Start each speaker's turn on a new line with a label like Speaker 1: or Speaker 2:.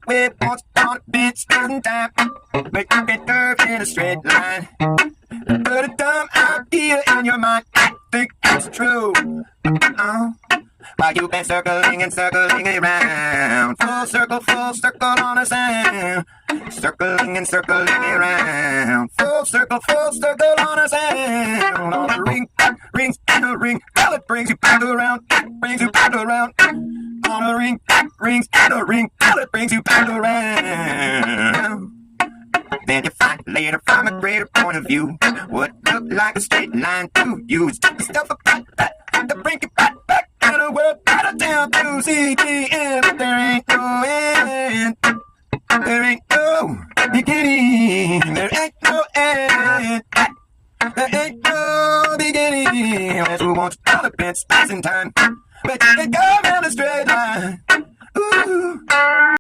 Speaker 1: with once on a bench, spending time. But you can curve in a straight line. Put a dumb idea in your mind. I think it's true. While you've been circling and circling around. Full circle on a sound. Circling and circling around. Full circle on a sound. On a ring, rings and a ring. Well, it brings you back around. Brings you back around. On a ring, rings and a ring. Well, it brings you back around. Then you find later from a greater point of view what looked like a straight line to you. It's just the stuff about that to bring you back to the world, out of town to see the end. But there ain't no end. There ain't no beginning. There ain't no end. There ain't no beginning. Let's move on to development, space and time. But you can go